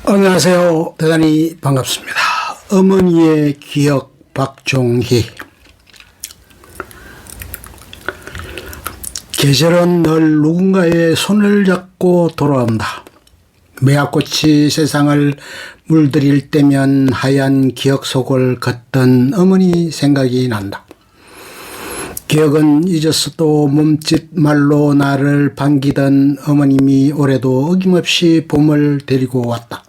안녕하세요. 대단히 반갑습니다. 어머니의 기억 박종희. 계절은 늘 누군가의 손을 잡고 돌아온다. 매화꽃이 세상을 물들일 때면 하얀 기억 속을 걷던 어머니 생각이 난다. 기억은 잊었어도 몸짓 말로 나를 반기던 어머님이 올해도 어김없이 봄을 데리고 왔다.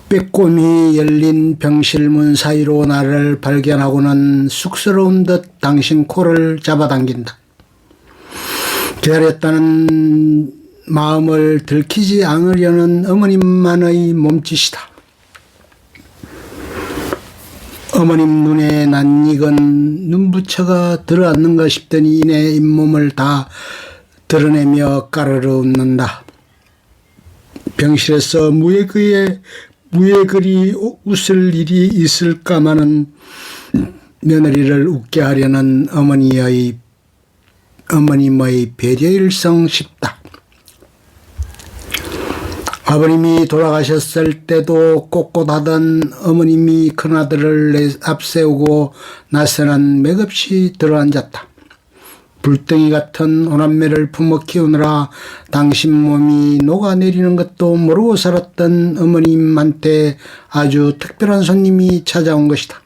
빼꼼히 열린 병실문 사이로 나를 발견하고는 쑥스러운 듯 당신 코를 잡아당긴다. 기다렸다는 마음을 들키지 않으려는 어머님만의 몸짓이다. 어머님 눈에 낯익은 눈부처가 들어앉는가 싶더니 이내 잇몸을 다 드러내며 까르르 웃는다. 병실에서 무예그리 웃을 일이 있을까마는 며느리를 웃게 하려는 어머님의 배려일성 싶다. 아버님이 돌아가셨을 때도 꼿꼿하던 어머님이 큰아들을 앞세우고 나서는 맥없이 들어앉았다. 불덩이 같은 오남매를 품어 키우느라 당신 몸이 녹아내리는 것도 모르고 살았던 어머님한테 아주 특별한 손님이 찾아온 것이다.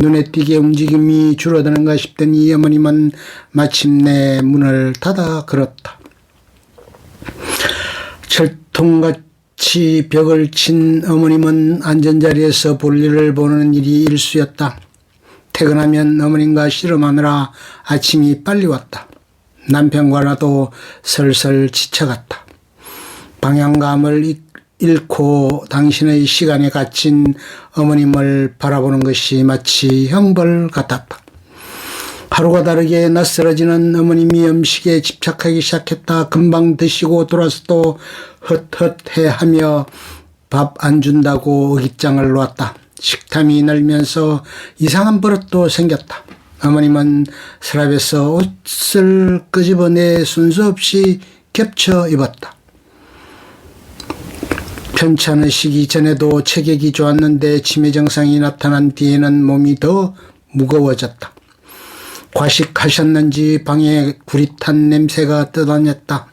눈에 띄게 움직임이 줄어드는가 싶더니 어머님은 마침내 문을 닫아 걸었다. 철통같이 벽을 친 어머님은 앉은 자리에서 볼일을 보는 일이 일쑤였다. 퇴근하면 어머님과 씨름하느라 아침이 빨리 왔다. 남편과라도 슬슬 지쳐갔다. 방향감을 잃고 당신의 시간에 갇힌 어머님을 바라보는 것이 마치 형벌 같았다. 하루가 다르게 낯설어지는 어머님이 음식에 집착하기 시작했다. 금방 드시고 돌아서도 헛헛해하며 밥 안 준다고 어깃장을 놓았다. 식탐이 늘면서 이상한 버릇도 생겼다. 어머님은 서랍에서 옷을 끄집어내 순서 없이 겹쳐 입었다. 편찮으시기 전에도 체격이 좋았는데 치매 증상이 나타난 뒤에는 몸이 더 무거워졌다. 과식하셨는지 방에 구릿한 냄새가 떠다녔다.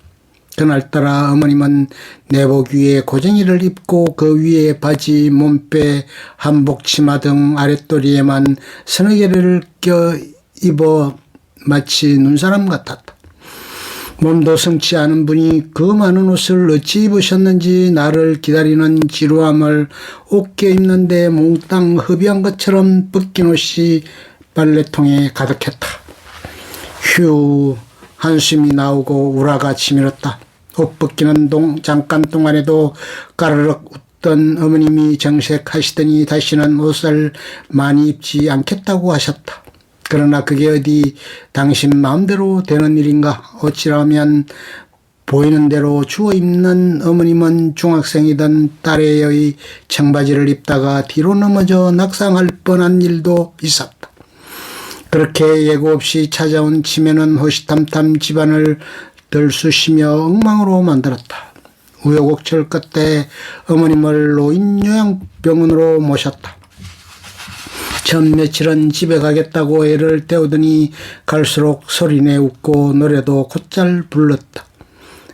그날따라 어머님은 내복 위에 고쟁이를 입고 그 위에 바지, 몸빼, 한복, 치마 등 아랫도리에만 서너 개를 껴입어 마치 눈사람 같았다. 몸도 성치 않은 분이 그 많은 옷을 어찌 입으셨는지 나를 기다리는 지루함을 옷 껴입는데 몽땅 허비한 것처럼 벗긴 옷이 빨래통에 가득했다. 휴, 한숨이 나오고 우라가 치밀었다. 옷 벗기는 잠깐 동안에도 까르륵 웃던 어머님이 정색하시더니 다시는 옷을 많이 입지 않겠다고 하셨다. 그러나 그게 어디 당신 마음대로 되는 일인가? 어찌라면 보이는 대로 주워 입는 어머님은 중학생이던 딸애의 청바지를 입다가 뒤로 넘어져 낙상할 뻔한 일도 있었다. 그렇게 예고 없이 찾아온 치매는 호시탐탐 집안을 들쑤시며 엉망으로 만들었다. 우여곡절 끝에 어머님을 노인요양병원으로 모셨다. 전 며칠은 집에 가겠다고 애를 때우더니 갈수록 소리내 웃고 노래도 곧잘 불렀다.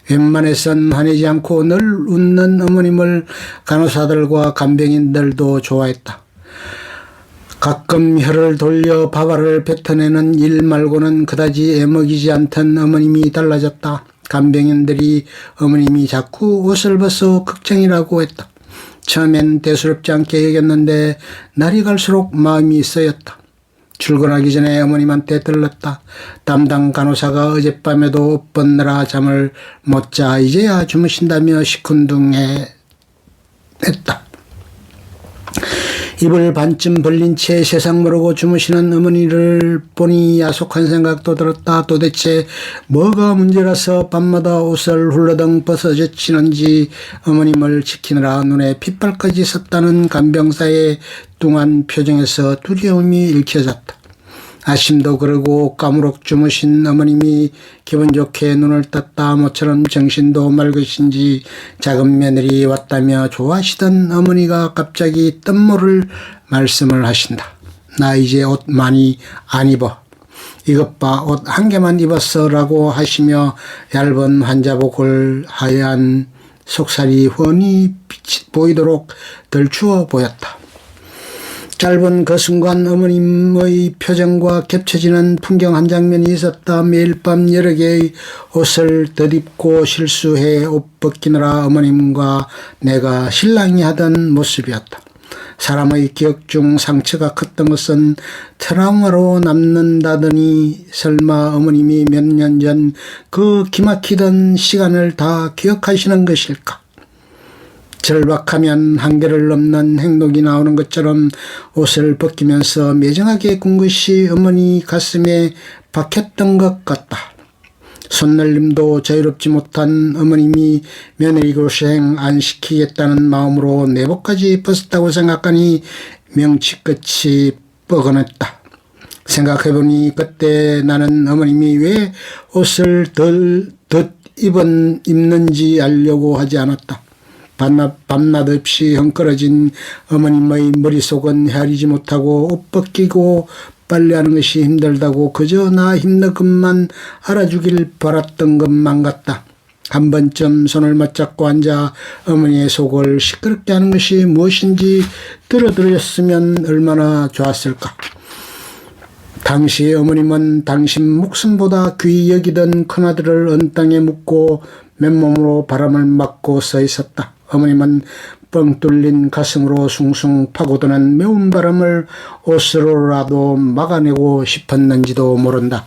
웬만해선 화내지 않고 늘 웃는 어머님을 간호사들과 간병인들도 좋아했다. 가끔 혀를 돌려 밥알을 뱉어내는 일 말고는 그다지 애먹이지 않던 어머님이 달라졌다. 간병인들이 어머님이 자꾸 옷을 벗어 걱정이라고 했다. 처음엔 대수롭지 않게 여겼는데 날이 갈수록 마음이 쓰였다. 출근하기 전에 어머님한테 들렀다. 담당 간호사가 어젯밤에도 옷 벗느라 잠을 못 자 이제야 주무신다며 시큰둥해 했다. 입을 반쯤 벌린 채 세상 모르고 주무시는 어머니를 보니 야속한 생각도 들었다. 도대체 뭐가 문제라서 밤마다 옷을 훌러덩 벗어젖히는지 어머님을 지키느라 눈에 핏발까지 섰다는 간병사의 뚱한 표정에서 두려움이 읽혀졌다. 아침도 그러고 까무럭 주무신 어머님이 기분 좋게 눈을 떴다 모처럼 정신도 맑으신지 작은 며느리 왔다며 좋아하시던 어머니가 갑자기 뜬모를 말씀을 하신다. 나 이제 옷 많이 안 입어. 이것 봐, 옷 한 개만 입었어 라고 하시며 얇은 환자복을 하얀 속살이 훤히 보이도록 덜추어 보였다. 짧은 그 순간 어머님의 표정과 겹쳐지는 풍경 한 장면이 있었다. 매일 밤 여러 개의 옷을 덧입고 실수해 옷 벗기느라 어머님과 내가 실랑이 하던 모습이었다. 사람의 기억 중 상처가 컸던 것은 트라우마로 남는다더니 설마 어머님이 몇 년 전 그 기막히던 시간을 다 기억하시는 것일까? 절박하면 한계를 넘는 행동이 나오는 것처럼 옷을 벗기면서 매정하게 군 것이 어머니 가슴에 박혔던 것 같다. 손놀림도 자유롭지 못한 어머님이 며느리 고생 안 시키겠다는 마음으로 내복까지 벗었다고 생각하니 명치끝이 뻐근했다. 생각해보니 그때 나는 어머님이 왜 옷을 더 입는지 알려고 하지 않았다. 밤낮 없이 헝클어진 어머님의 머릿속은 헤아리지 못하고 옷 벗기고 빨래하는 것이 힘들다고 그저 나 힘든 것만 알아주길 바랐던 것만 같다. 한 번쯤 손을 맞잡고 앉아 어머니의 속을 시끄럽게 하는 것이 무엇인지 들어드렸으면 얼마나 좋았을까. 당시 어머님은 당신 목숨보다 귀히 여기던 큰아들을 언땅에 묻고 맨몸으로 바람을 맞고 서 있었다. 어머님은 뻥 뚫린 가슴으로 숭숭 파고드는 매운 바람을 옷으로라도 막아내고 싶었는지도 모른다.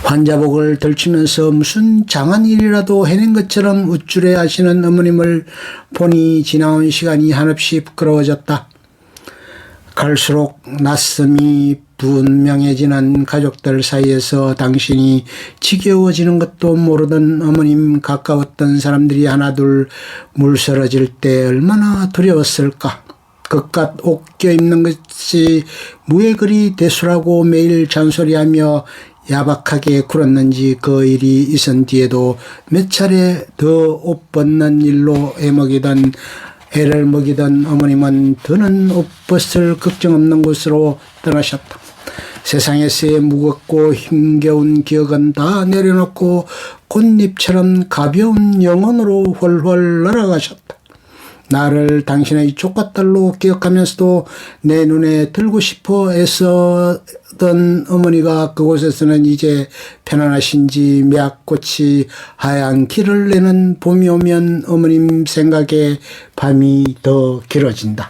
환자복을 덜치면서 무슨 장한 일이라도 해낸 것처럼 우쭐해 하시는 어머님을 보니 지나온 시간이 한없이 부끄러워졌다. 갈수록 낯섦이 분명해지는 가족들 사이에서 당신이 지겨워지는 것도 모르던 어머님 가까웠던 사람들이 하나둘 물서러질 때 얼마나 두려웠을까. 그깟 옷 껴입는 것이 무에 그리 대수라고 매일 잔소리하며 야박하게 굴었는지 그 일이 있은 뒤에도 몇 차례 더 옷 벗는 일로 애를 먹이던 어머님은 더는 옷 벗을 걱정 없는 곳으로 떠나셨다. 세상에서의 무겁고 힘겨운 기억은 다 내려놓고 꽃잎처럼 가벼운 영혼으로 훨훨 날아가셨다. 나를 당신의 조카딸로 기억하면서도 내 눈에 들고 싶어 애쓰던 어머니가 그곳에서는 이제 편안하신지 매화꽃이 하얀 길을 내는 봄이 오면 어머님 생각에 밤이 더 길어진다.